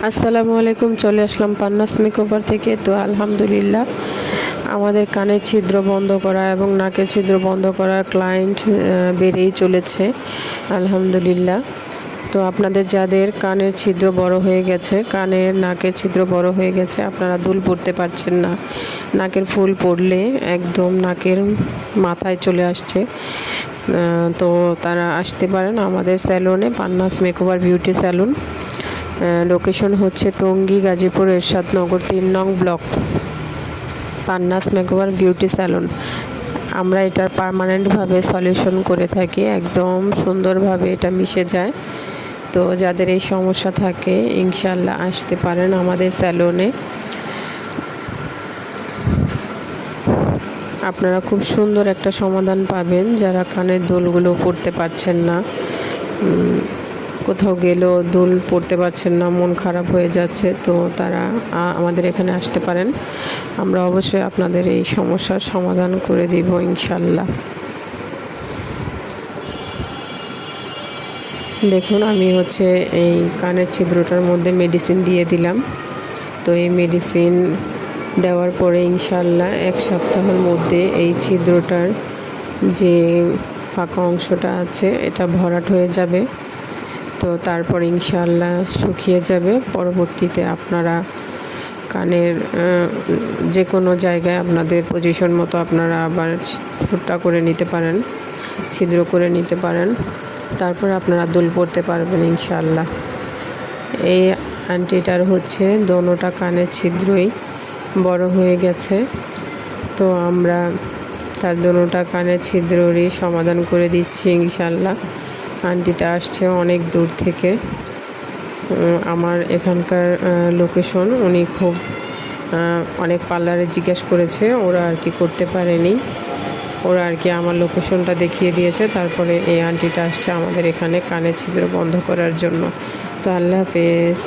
আসসালামু আলাইকুম। চলে আসলাম পান্নাস মেকওভার থেকে। তো আলহামদুলিল্লাহ আমাদের কানের ছিদ্র বন্ধ করা এবং নাকের ছিদ্র বন্ধ করা ক্লায়েন্ট বেড়েই চলেছে আলহামদুলিল্লাহ। তো আপনাদের যাদের কানের ছিদ্র বড় হয়ে গেছে, নাকের ছিদ্র বড় হয়ে গেছে, আপনারা দুল পড়তে পারছেন না, নাকের ফুল পড়লে একদম নাকের মাথায় চলে আসছে, তো তারা আসতে পারেন আমাদের স্যালুনে, Pannas makeover beauty salon. Location হচ্ছে টঙ্গী, গাজীপুর, এরশাদনগর 3 নং block, Pannas makeover beauty salon. আমরা এটার পার্মানেন্টভাবে সলিউশন করে থাকি, একদম সুন্দরভাবে এটা মিশে যায়। তো যাদের এই সমস্যা থাকে ইনশাল্লাহ আসতে পারেন আমাদের স্যালুনে। আপনারা খুব সুন্দর একটা সমাধান পাবেন। যারা কানের দুলগুলো পরতে পারছেন না, কোথাও গেলেও দুল পরতে পারছেন না, মন খারাপ হয়ে যাচ্ছে, তো তারা আমাদের এখানে আসতে পারেন। আমরা অবশ্যই আপনাদের এই সমস্যার সমাধান করে দিব ইনশাল্লাহ। দেখুন, আমি এই কানের ছিদ্রটার মধ্যে মেডিসিন দিয়ে দিলাম। তো এই মেডিসিন দেওয়ার পরে ইনশাল্লাহ 1 সপ্তাহের মধ্যে এই ছিদ্রটার যে ফাঁকা অংশটা আছে এটা ভরাট হয়ে যাবে। তো তারপর ইনশাল্লাহ শুকিয়ে যাবে। পরবর্তীতে আপনারা কানের যে কোনো জায়গায় আপনাদের পজিশন মতো আপনারা আবার ফুটা করে নিতে পারেন, ছিদ্র করে নিতে পারেন। তারপর আপনারা দুল পরতে পারবেন ইনশাল্লাহ। এই আন্টিটার দোনোটা কানের ছিদ্রই বড় হয়ে গেছে, তো আমরা তার দোনোটা কানের ছিদ্ররই সমাধান করে দিচ্ছি ইনশাল্লাহ। আন্টিটা আসছে অনেক দূর থেকে, আমার এখানকার লোকেশন উনি খুব অনেক পার্লারে জিজ্ঞেস করেছে, ওরা আর কি করতে পারেনি, ওরা আর কি আমার লোকেশনটা দেখিয়ে দিয়েছে। তারপরে এই আন্টিটা আসছে আমাদের এখানে কানের ছিদ্র বন্ধ করার জন্য। তো আল্লাহ হাফেজ।